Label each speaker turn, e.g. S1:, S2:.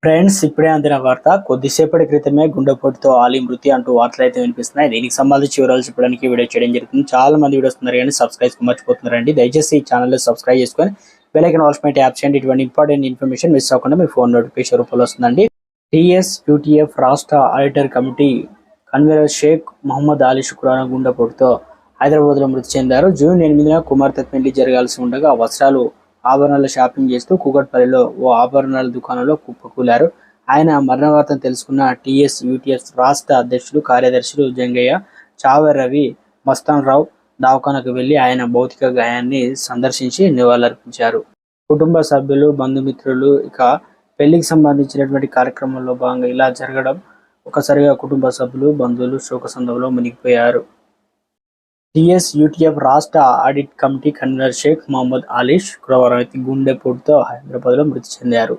S1: Friends, ఇప్పుడే అందిన వార్త. కొద్దిసేపటి క్రితమే గుండెపోటుతో ఆలీ మృతి అంటూ వార్తలు అయితే వినిపిస్తున్నాయి. దీనికి సంబంధించి వివరాలు చెప్పడానికి వీడియో చేయడం జరుగుతుంది. చాలా మంది వీడియోస్ ఉన్నారు కానీ సబ్స్క్రైబ్ మర్చిపోతున్నారండి. దయచేసి ఈ ఛానల్లో సబ్స్క్రైబ్ చేసుకొని బెల్ ఐకాన్ ఆల్ పై ట్యాప్ చేయండి. ఇటువంటి ఇంపార్టెంట్ ఇన్ఫర్మేషన్ మిస్ అవ్వకుండా మీ ఫోన్ నోటిఫికేషన్ రూపంలో వస్తుందండి. టీఎస్-యూటీఎఫ్ రాష్ట్ర auditor committee convener Sheikh Mohammed Ali శుక్రవారం గుండెపోటుతో హైదరాబాద్లో మృతి చెందారు. జూన్ 8న కుమార్తె పెళ్లి జరగాల్సి ఉండగా వస్త్రాలు ఆభరణాల షాపింగ్ చేస్తూ కూకట్పల్లిలో ఓ ఆభరణాల దుకాణంలో కుప్పకూలారు. ఆయన మరణ వార్తను తెలుసుకున్న టీఎస్-యూటీఎఫ్ రాష్ట్ర అధ్యక్షులు, కార్యదర్శులు జంగయ్య, చావెర్ రవి, మస్తాన్ రావు దవాఖానకు వెళ్లి ఆయన భౌతిక గాయాన్ని సందర్శించి నివాళులర్పించారు. కుటుంబ సభ్యులు, బంధుమిత్రులు ఇక పెళ్లికి సంబంధించినటువంటి కార్యక్రమంలో భాగంగా ఇలా జరగడం ఒకసారిగా కుటుంబ సభ్యులు, బంధువులు శోకసంద్రంలో మునిగిపోయారు. టీఎస్-యూటీఎఫ్ రాష్ట్ర audit committee convener Sheikh Mohammed Ali శుక్రవారం గుండెపోటుతో హైదరాబాద్లో మృతి చెందారు.